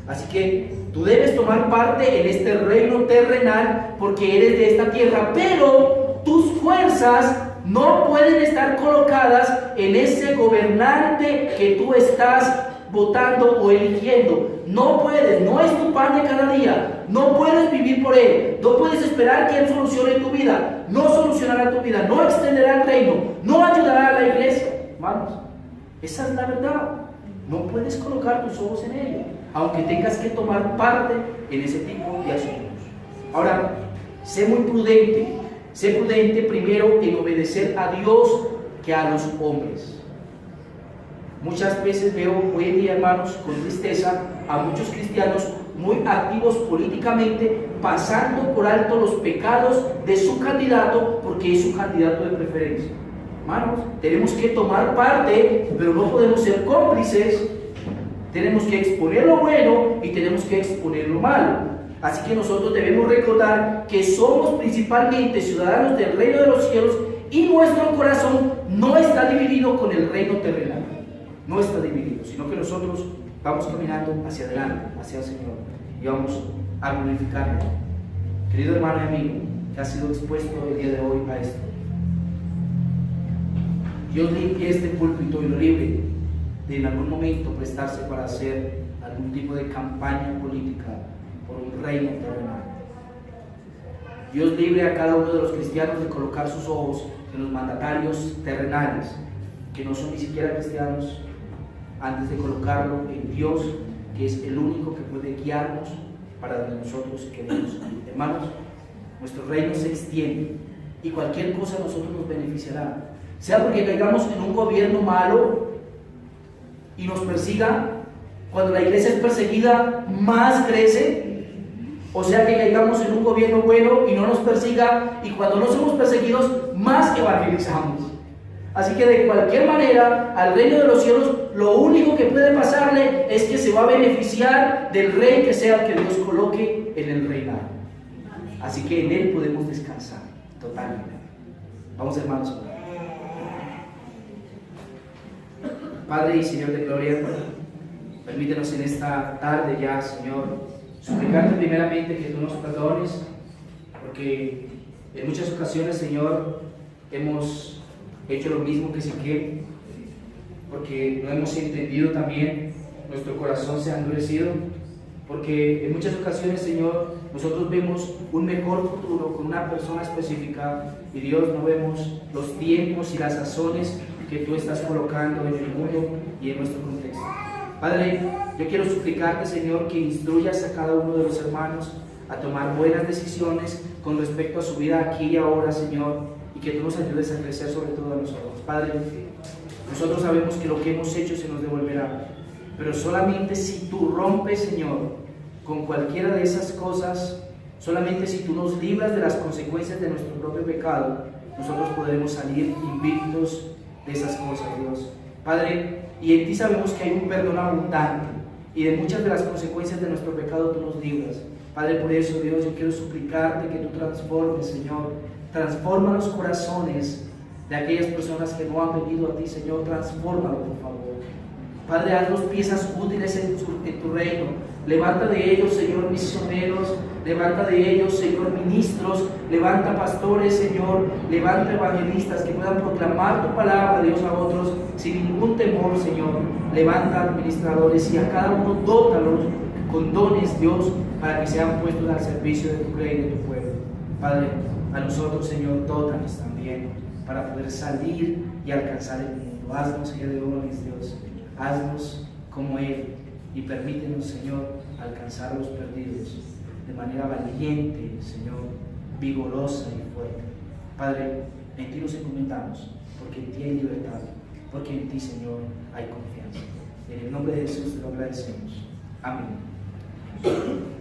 Así que tú debes tomar parte en este reino terrenal porque eres de esta tierra, pero tus fuerzas no pueden estar colocadas en ese gobernante que tú estás votando o eligiendo. No puedes, no es tu pan de cada día, no puedes vivir por él, no puedes esperar que él solucione tu vida, no solucionará tu vida, no extenderá el reino, no ayudará a la iglesia. Hermanos, esa es la verdad. No puedes colocar tus ojos en él, aunque tengas que tomar parte en ese tipo de asuntos. Ahora, sé muy prudente. Sé prudente primero en obedecer a Dios que a los hombres. Muchas veces veo hoy en día, hermanos, con tristeza, a muchos cristianos muy activos políticamente, pasando por alto los pecados de su candidato porque es su candidato de preferencia. Hermanos, tenemos que tomar parte, pero no podemos ser cómplices. Tenemos que exponer lo bueno y tenemos que exponer lo malo. Así que nosotros debemos recordar que somos principalmente ciudadanos del reino de los cielos y nuestro corazón no está dividido con el reino terrenal. No está dividido, sino que nosotros vamos caminando hacia adelante, hacia el Señor, y vamos a glorificarle. Querido hermano y amigo, que ha sido expuesto el día de hoy a esto, Dios limpie este púlpito y lo libre de en algún momento prestarse para hacer algún tipo de campaña política por un reino terrenal. Dios libre a cada uno de los cristianos de colocar sus ojos en los mandatarios terrenales, que no son ni siquiera cristianos, antes de colocarlo en Dios, que es el único que puede guiarnos para donde nosotros queremos ir. Hermanos, nuestro reino se extiende y cualquier cosa a nosotros nos beneficiará, sea porque caigamos en un gobierno malo y nos persiga. Cuando la iglesia es perseguida, más crece, o sea que caigamos en un gobierno bueno y no nos persiga, y cuando no somos perseguidos, más evangelizamos. Así que de cualquier manera, al reino de los cielos, lo único que puede pasarle es que se va a beneficiar del rey que sea el que Dios coloque en el reinado. Así que en Él podemos descansar totalmente. Vamos, hermanos, a orar. Padre y Señor de gloria, permítenos en esta tarde ya, Señor, suplicarte primeramente que tú nos perdones, porque en muchas ocasiones, Señor, hemos hecho lo mismo que Ezequiel, porque no hemos entendido también, nuestro corazón se ha endurecido, porque en muchas ocasiones, Señor, nosotros vemos un mejor futuro con una persona específica y Dios, no vemos los tiempos y las sazones que tú estás colocando en el mundo y en nuestro contexto. Padre, yo quiero suplicarte, Señor, que instruyas a cada uno de los hermanos a tomar buenas decisiones con respecto a su vida aquí y ahora, Señor, y que tú nos ayudes a crecer sobre todo a nosotros. Padre, nosotros sabemos que lo que hemos hecho se nos devolverá, pero solamente si tú rompes, Señor, con cualquiera de esas cosas, solamente si tú nos libras de las consecuencias de nuestro propio pecado, nosotros podremos salir invictos de esas cosas, Dios. Padre, y en ti sabemos que hay un perdón abundante y de muchas de las consecuencias de nuestro pecado tú nos libras. Padre, por eso, Dios, yo quiero suplicarte que tú transformes, Señor, transforma los corazones de aquellas personas que no han venido a ti, Señor, transfórmalo, por favor. Padre, hazlos piezas útiles en tu reino. Levanta de ellos, Señor, misioneros. Levanta de ellos, Señor, ministros. Levanta pastores, Señor. Levanta evangelistas que puedan proclamar tu palabra, Dios, a otros sin ningún temor, Señor. Levanta administradores y a cada uno dótalos con dones, Dios, para que sean puestos al servicio de tu reino y de tu pueblo. Padre, a nosotros, Señor, dótanos también para poder salir y alcanzar el mundo. Haznos heredores, Dios. Haznos como Él y permítenos, Señor, alcanzar a los perdidos de manera valiente, Señor, vigorosa y fuerte. Padre, en ti nos encomendamos, porque en ti hay libertad, porque en ti, Señor, hay confianza. En el nombre de Jesús te lo agradecemos. Amén.